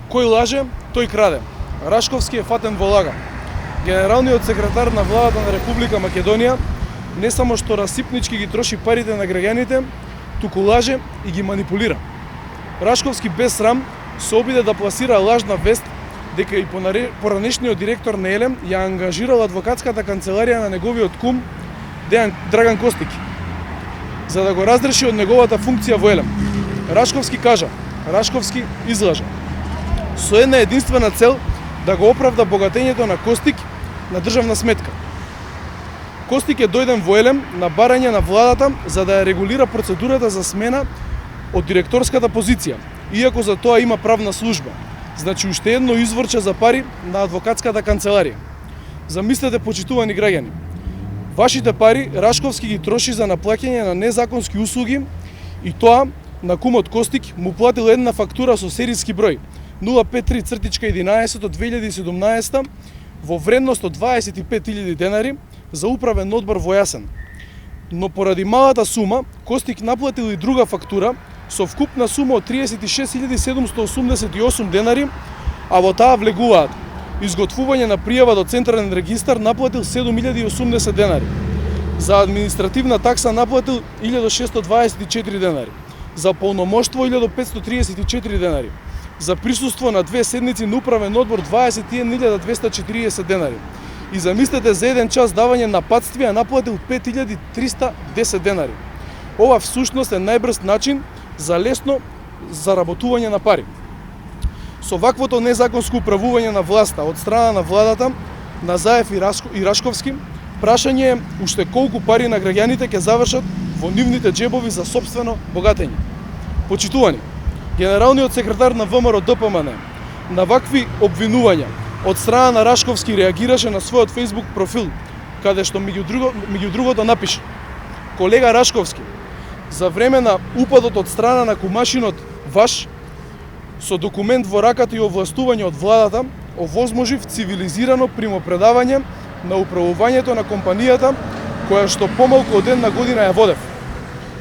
Кој лаже, тој краде. Рашковски е фатен во лага. Генералниот секретар на владата на Република Македонија не само што расипнички ги троши парите на граѓаните, туку лаже и ги манипулира. Рашковски без срам се обиде да пласира лажна вест дека и поранешниот директор на Елем ја ангажирал адвокатската канцеларија на неговиот кум Драган Костик за да го разреши од неговата функција во Елем. Рашковски кажа, Рашковски излажа. Со една единствена цел да го оправда богатењето на Костик на државна сметка. Костик е дојден во Елем на барање на владата за да ја регулира процедурата за смена од директорската позиција, иако за тоа има правна служба. Значи уште едно изворче за пари на адвокатската канцеларија. Замислете, почитувани граѓани, вашите пари Рашковски ги троши за наплаќање на незаконски услуги и тоа на кумот Костик му платил една фактура со серијски број 053-11 од 2017 во вредност од 25.000 денари за управен одбор во Јасен. Но поради малата сума, Костик наплатил и друга фактура со вкупна сума од 36.788 денари, а во таа влегуваат изготвување на пријава до Централен регистар наплатил 7.080 денари, за административна такса наплатил 1.624 денари, за полномоштво 1.534 денари, за присуство на 2 седници на управен одбор 21.240 денари. И замислете, за еден час давање на патствија наплатил 5.310 денари. Ова всушност е најбрз начин за лесно заработување на пари. Со ваквото незаконско управување на власта од страна на владата на Заев и Рашковски, прашање е уште колку пари на граѓаните ќе завршат во нивните џебови за сопствено богатење. Почитувани, генералниот секретар на ВМРО ДПМН на вакви обвинувања од страна на Рашковски реагираше на својот Facebook профил, каде што меѓу другото напише: колега Рашковски, за време на упадот од страна на кумашинот ваш, со документ во раката и овластување од владата, овозможив цивилизирано примопредавање на управувањето на компанијата, која што помалку од една година ја водев.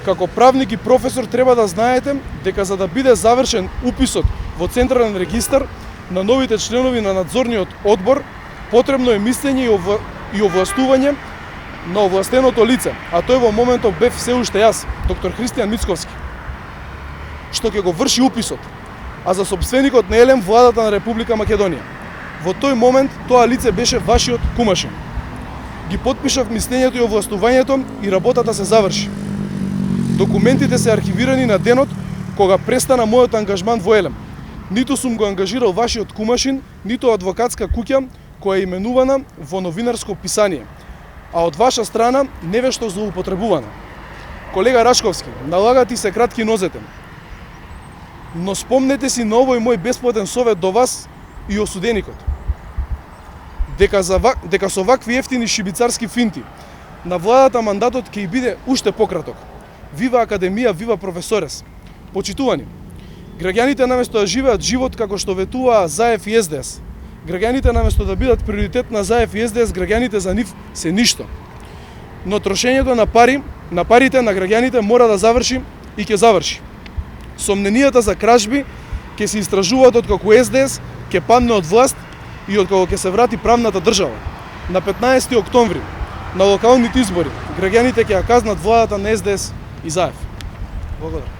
Како правник и професор треба да знаете дека за да биде завршен уписот во Централен регистар на новите членови на надзорниот одбор, потребно е мислење и овластување на овластеното лице, а тој во моментот бев се уште јас, доктор Христијан Мицковски, што ќе го врши уписот, а за сопственикот на Елем владата на Република Македонија. Во тој момент тоа лице беше вашиот кумашин. Ги потпишав мислењето и овластувањето и работата се заврши. Документите се архивирани на денот кога престана мојот ангажман во Елем. Ниту сум го ангажирал вашиот кумашин, ниту адвокатска куќа која е именувана во новинарско писание, а од ваша страна невешто злоупотребувана. Колега Рашковски, налага ти се кратки нозете. Но спомнете си на овој мој бесплатен совет до вас и осуденикот. Дека со вакви ефтини шибицарски финти на владата мандатот ќе биде уште пократок. Вива Академија, вива професорес. Почитувани, граѓаните наместо да живеат живот како што ветуваа Заев и СДС, граѓаните наместо да бидат приоритет на Заев и СДС, граѓаните за нив се ништо. Но трошењето на парите на граѓаните мора да заврши и ќе заврши. Сомненијата за кражби ќе се истражуваат откако СДС ќе падне од власт и откако ќе се врати правната држава. На 15 октомври, на локалните избори, граѓаните ќе ја казнат владата на СДС и Заев. Благодарам.